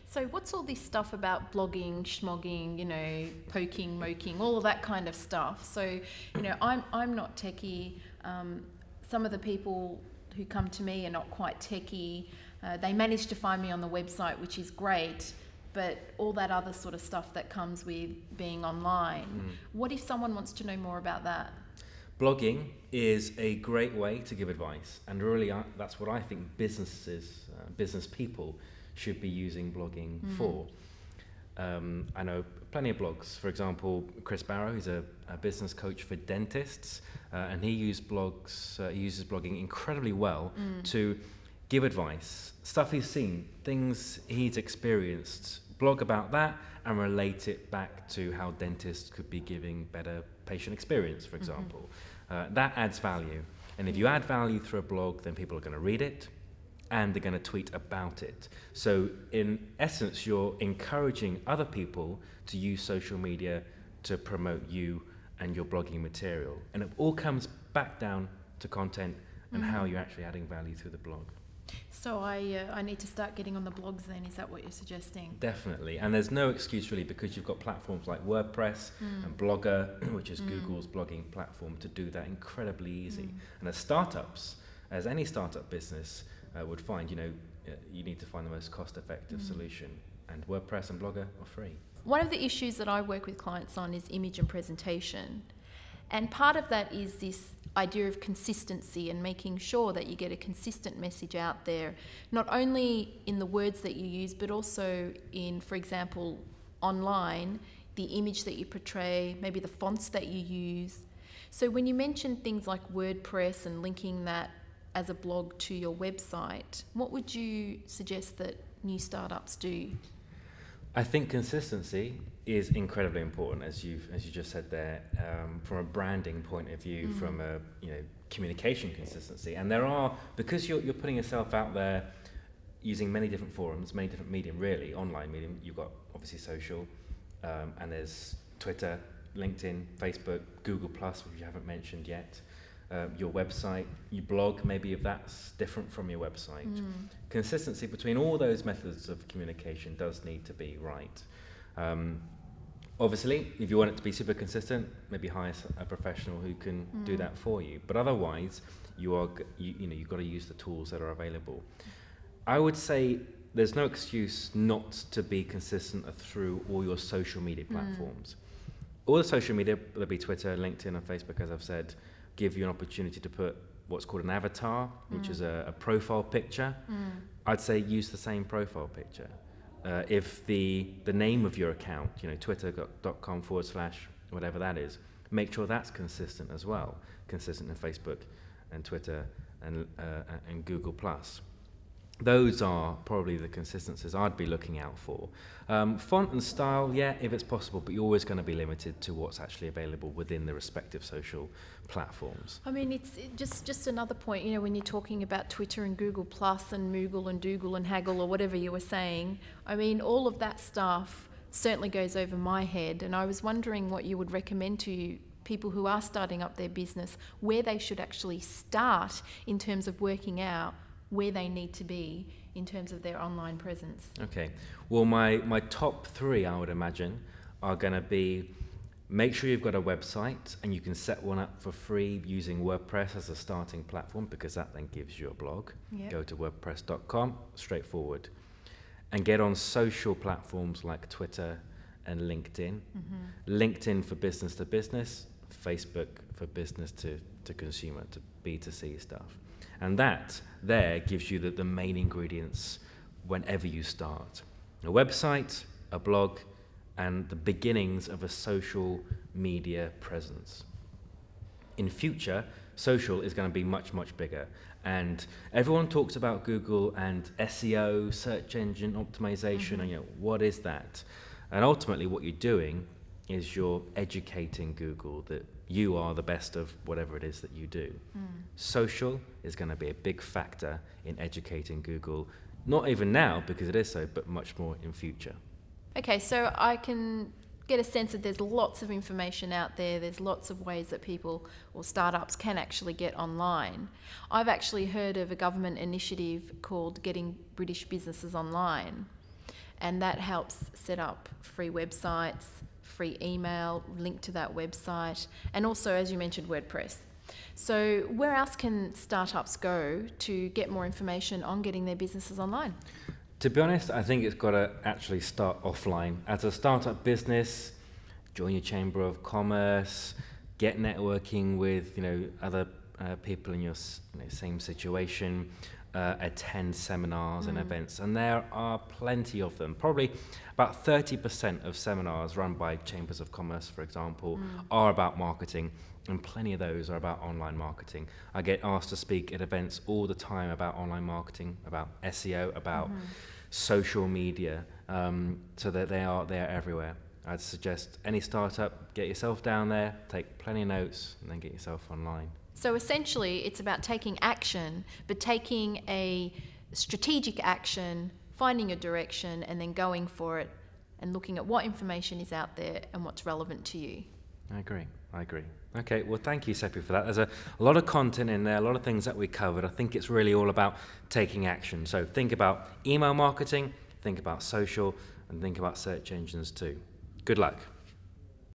So what's all this stuff about blogging, schmogging, you know, poking, moking, all of that kind of stuff? So, you know, I'm not techie. Some of the people who come to me are not quite techie. They manage to find me on the website, which is great, but all that other sort of stuff that comes with being online. What if someone wants to know more about that? Blogging is a great way to give advice, and really that's what I think businesses, business people should be using blogging for. I know plenty of blogs. For example, Chris Barrow, he's a business coach for dentists, and he uses blogging incredibly well to give advice, stuff he's seen, things he's experienced, blog about that and relate it back to how dentists could be giving better patient experience, for example. That adds value. And if you add value through a blog, then people are going to read it and they're going to tweet about it. So in essence, you're encouraging other people to use social media to promote you and your blogging material. And it all comes back down to content and how you're actually adding value through the blog. So I need to start getting on the blogs then, is that what you're suggesting? Definitely, and there's no excuse really, because you've got platforms like WordPress and Blogger, which is Google's blogging platform, to do that incredibly easy. And as startups, as any startup business would find, you know, you need to find the most cost-effective solution, and WordPress and Blogger are free. One of the issues that I work with clients on is image and presentation. And part of that is this idea of consistency and making sure that you get a consistent message out there, not only in the words that you use, but also in, for example, online, the image that you portray, maybe the fonts that you use. So when you mention things like WordPress and linking that as a blog to your website, what would you suggest that new startups do? I think consistency is incredibly important, as you just said there, from a branding point of view, from a communication consistency. And there are, because you're putting yourself out there using many different forums, many different medium, really, online medium. You've got obviously social, and there's Twitter, LinkedIn, Facebook, Google Plus, which you haven't mentioned yet. Your website, you blog, maybe if that's different from your website. Consistency between all those methods of communication does need to be right. Obviously, if you want it to be super consistent, maybe hire a professional who can do that for you. But otherwise, you've got to use the tools that are available. I would say there's no excuse not to be consistent through all your social media platforms. All the social media, whether it be Twitter, LinkedIn, and Facebook, as I've said, give you an opportunity to put what's called an avatar, which is a profile picture. I'd say use the same profile picture. If the name of your account, twitter.com/ whatever that is, make sure that's consistent as well, consistent in Facebook and Twitter and Google Plus. Those are probably the consistencies I'd be looking out for. Font and style, yeah, if it's possible, but you're always going to be limited to what's actually available within the respective social platforms. I mean, it's just another point, when you're talking about Twitter and Google Plus and Moogle and Dougal and Haggle or whatever you were saying, I mean, all of that stuff certainly goes over my head, and I was wondering what you would recommend to people who are starting up their business, where they should actually start in terms of working out where they need to be in terms of their online presence. Okay, well my top three, I would imagine, are going to be: make sure you've got a website and you can set one up for free using WordPress as a starting platform, because that then gives you a blog. Yep. Go to wordpress.com, straightforward. And get on social platforms like Twitter and LinkedIn. LinkedIn for business to business, Facebook for business to consumer, to B2C stuff. And that there gives you the main ingredients whenever you start: a website, a blog, and the beginnings of a social media presence. In future, social is going to be much, much bigger. And everyone talks about Google and SEO, search engine optimization, and what is that? And ultimately what you're doing is you're educating Google that you are the best of whatever it is that you do. Social is going to be a big factor in educating Google, not even now because it is so, but much more in future. Okay, so I can get a sense that there's lots of information out there. There's lots of ways that people or startups can actually get online. I've actually heard of a government initiative called Getting British Businesses Online. and that helps set up free websites, free email, link to that website, and also, as you mentioned, WordPress. So where else can startups go to get more information on getting their businesses online? To be honest, I think it's got to actually start offline. As a startup business, join your chamber of commerce, get networking with other people in your same situation, attend seminars and events, and there are plenty of them. Probably about 30% of seminars run by chambers of commerce, for example, are about marketing, and plenty of those are about online marketing. I get asked to speak at events all the time about online marketing, about SEO, about social media, so that they are everywhere. I'd suggest any startup, get yourself down there, take plenty of notes, and then get yourself online. So essentially, it's about taking action, but taking a strategic action, finding a direction, and then going for it, and looking at what information is out there and what's relevant to you. I agree. Okay, well, thank you, Sepi, for that. There's a lot of content in there, a lot of things that we covered. I think it's really all about taking action. So think about email marketing, think about social, and think about search engines too. Good luck.